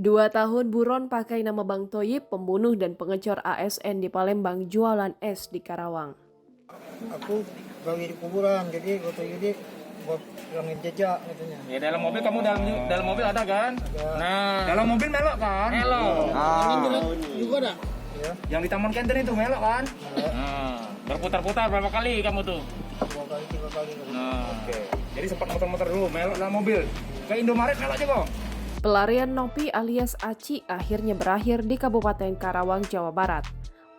2 tahun buron pakai nama Bang Toyib, pembunuh dan pengecor ASN di Palembang jualan es di Karawang. Aku gawe di kuburan, jadi foto Yudi buat hilangin jejak katanya. Ya dalam mobil kamu dalam mobil ada kan? Ada. Nah, dalam mobil melok kan? Melok. Juga ada? Ya, Yang di Taman Kenten itu melok kan? Nah, berputar-putar berapa kali kamu tuh? 2 kali 3 kali. Nah, oke. Jadi sempat muter-muter dulu melok dalam mobil. Ke Indomaret melok aja kok. Pelarian Nopi alias Aci akhirnya berakhir di Kabupaten Karawang, Jawa Barat.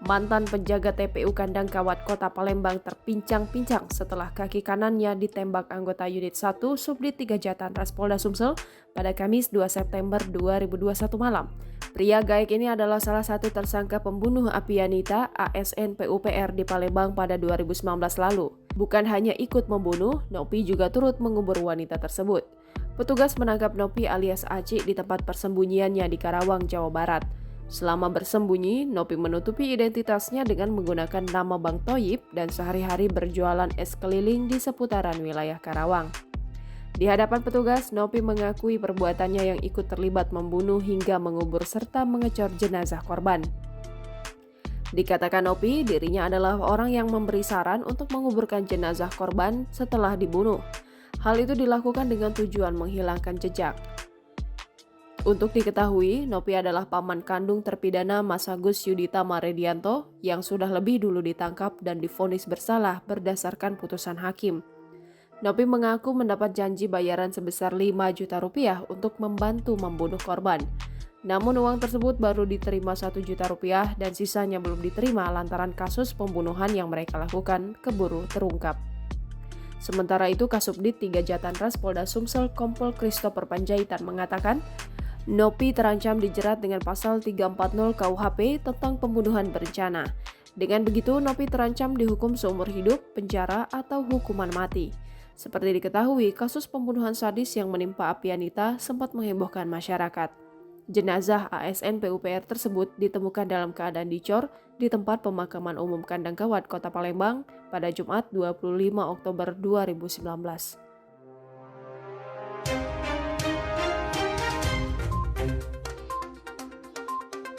Mantan penjaga TPU Kandang Kawat Kota Palembang terpincang-pincang setelah kaki kanannya ditembak anggota Unit 1 Subdit 3 Jatan-Ras Polda Sumsel pada Kamis 2 September 2021 malam. Pria gaek ini adalah salah satu tersangka pembunuh Apianita ASN PUPR di Palembang pada 2019 lalu. Bukan hanya ikut membunuh, Nopi juga turut mengubur wanita tersebut. Petugas menangkap Nopi alias Aci di tempat persembunyiannya di Karawang, Jawa Barat. Selama bersembunyi, Nopi menutupi identitasnya dengan menggunakan nama Bang Toyib dan sehari-hari berjualan es keliling di seputaran wilayah Karawang. Di hadapan petugas, Nopi mengakui perbuatannya yang ikut terlibat membunuh hingga mengubur serta mengecor jenazah korban. Dikatakan Nopi, dirinya adalah orang yang memberi saran untuk menguburkan jenazah korban setelah dibunuh. Hal itu dilakukan dengan tujuan menghilangkan jejak. Untuk diketahui, Nopi adalah paman kandung terpidana Mas Agus Yudita Maredianto yang sudah lebih dulu ditangkap dan divonis bersalah berdasarkan putusan hakim. Nopi mengaku mendapat janji bayaran sebesar 5 juta rupiah untuk membantu membunuh korban. Namun uang tersebut baru diterima 1 juta rupiah dan sisanya belum diterima lantaran kasus pembunuhan yang mereka lakukan keburu terungkap. Sementara itu, Kasubdit 3 Jatan-Ras Polda Sumsel Kompol Christopher Panjaitan mengatakan, Nopi terancam dijerat dengan pasal 340 KUHP tentang pembunuhan berencana. Dengan begitu, Nopi terancam dihukum seumur hidup, penjara, atau hukuman mati. Seperti diketahui, kasus pembunuhan sadis yang menimpa Apianita sempat menghebohkan masyarakat. Jenazah ASN PUPR tersebut ditemukan dalam keadaan dicor di tempat pemakaman umum Kandang Kawat Kota Palembang pada Jumat 25 Oktober 2019.